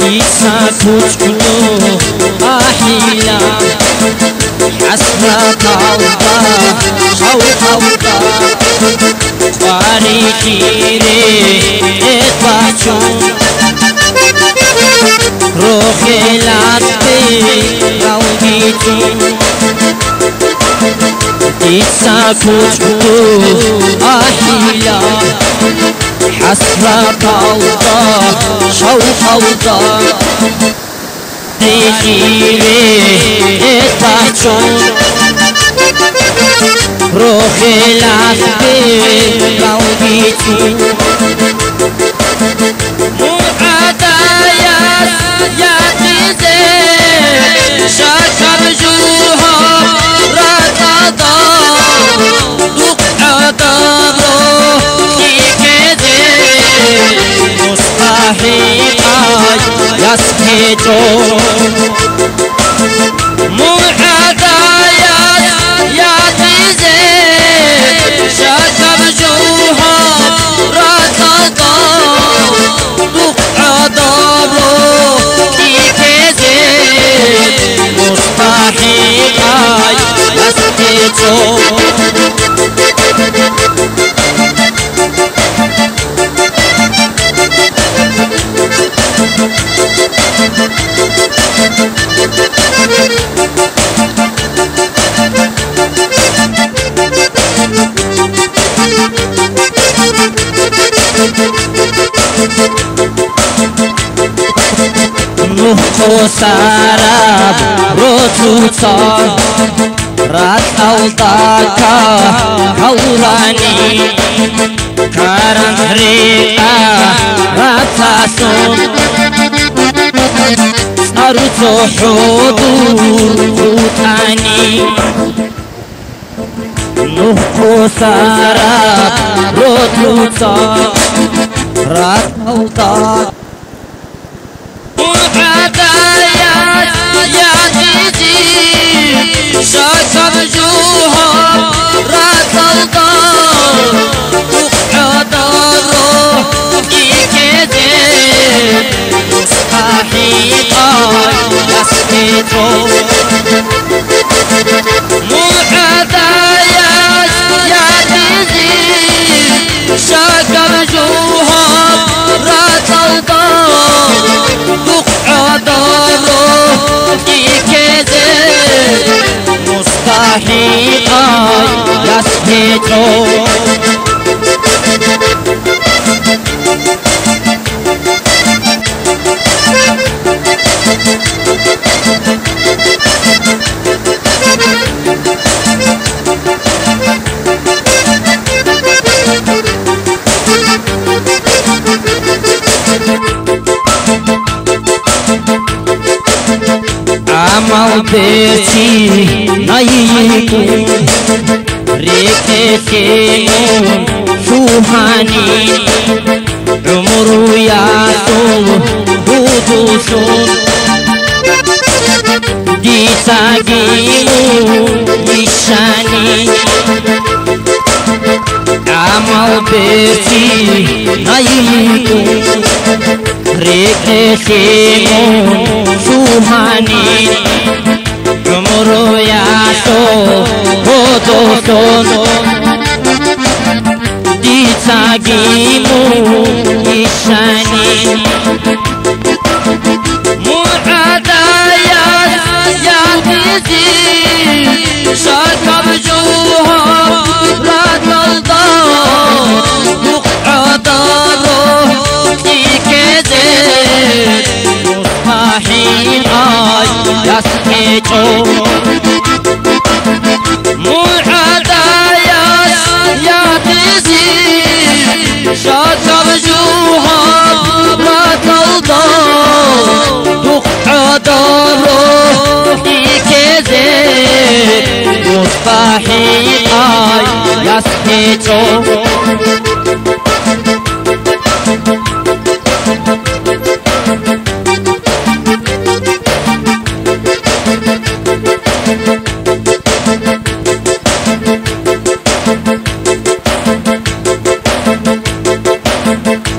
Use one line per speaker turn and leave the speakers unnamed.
إيسا كوشكو أحيلا حسرة الله شوق الله تاريخي إطباشون روحي لعبي روحيتون إيسا كوشكو أحيلا حسرة الله شوق الله تشيري تحجون روحي العصبي روحيتي معدايا يا تزي شكر جوها ركضا دقعدا روحي كذي مستحيل يسكتون معدايا يا تزي شكر جوها ركضا دقعدا روحي كذي مستحيل يسكتون نوحو سارب روتوتا رات أوضاكا هوراني كارن ريقا راتاسون أرتو حضور روتاني نوحو سارب روتوتا رات أوضاكا معدايا يا تزي شكر جوها ركضا دقعدا روحي كذي مستحيل يسكتون معدايا يا تزي شكر جوها ركضا دقعدا روحي كذي مستحيل يسكتون عمل بيتي نايكون ريكتين شوهاني عمرو ياسون هدوسون دي ساقيمو نشاني عمل بيتي نايكون ريكتين شوهاني عمرو ياسون هدوسون دي ساقيمو نشاني معدايا يا تزي شكر جوها ركضا دقعدا روحي كذي مستحيل يسكتون معدايا يا تزي شكر جوها ركضا دقعدا روحي كذي مستحيل يسكتون
Thank you.